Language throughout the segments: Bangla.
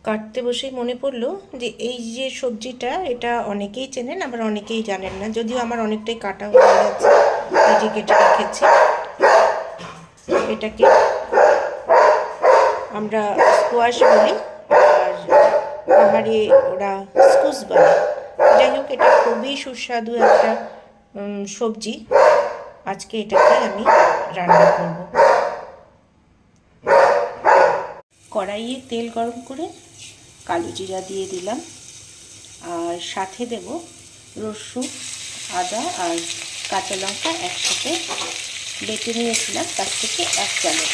কাটতে বসেই মনে পড়লো যে এই যে সবজিটা, এটা অনেকেই চেনেন আবার অনেকেই জানেন না, যদিও আমার অনেকটাই কাটা হয়ে গেছে। এই যে কেটে রেখেছি, এটাকে আমরা স্কোয়াশ বলি, আর পাহাড়ে ওরা স্কুস বলে। যাই হোক, এটা খুবই সুস্বাদু একটা সবজি। আজকে এটাকে আমি রান্না করব। কড়াইয়ে তেল গরম করে কালো জিরা দিয়ে দিলাম, আর সাথে দেব রসুন, আদা আর কাঁচা লঙ্কা একসাথে বেটে নিয়েছিলাম, তার থেকে 1 চামচ।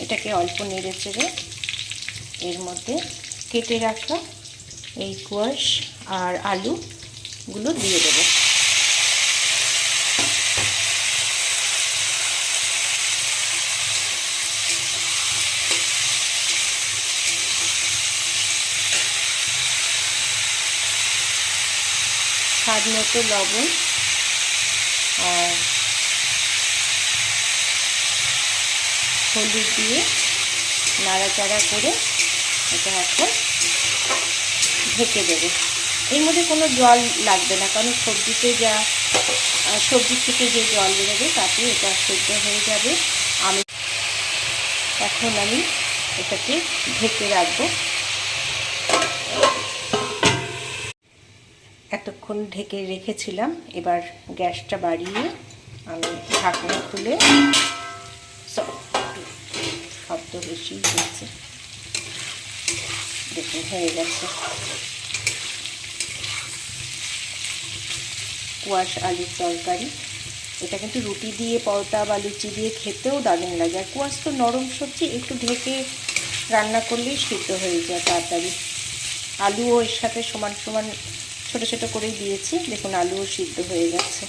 এটাকে অল্প নেড়ে চেড়ে এর মধ্যে কেটে রাখা এই স্কোয়াশ আর আলুগুলো দিয়ে দেব। স্বাদ মতো লবণ আর হলুদ দিয়ে নাড়াচাড়া করে এটা এখন ঢেকে দেবো। এর মধ্যে কোনো জল লাগবে না, কারণ সবজি থেকে যে জল বেরোবে তাতে এটা সেদ্ধ হয়ে যাবে। এখন আমি এটাকে ঢেকে রাখবো। এতক্ষণ ঢেকে রেখেছিলাম, এবার গ্যাসটা বাড়িয়ে আমি ঢাকনা তুলে, শব্দ বেশি হয়েছে, দেখুন হয়ে গেছে। স্কোয়াশ আলুর তরকারি, এটা কিন্তু রুটি দিয়ে, পরোটা বা লুচি দিয়ে খেতেও দারুণ লাগে। আর স্কোয়াশ তো নরম সবজি, একটু ঢেকে রান্না করলেই সিদ্ধ হয়ে যায় তাড়াতাড়ি। আলুও এর সাথে সমান সমান ছোটো ছোটো করেই দিয়েছি, দেখুন আলুও সিদ্ধ হয়ে গেছে।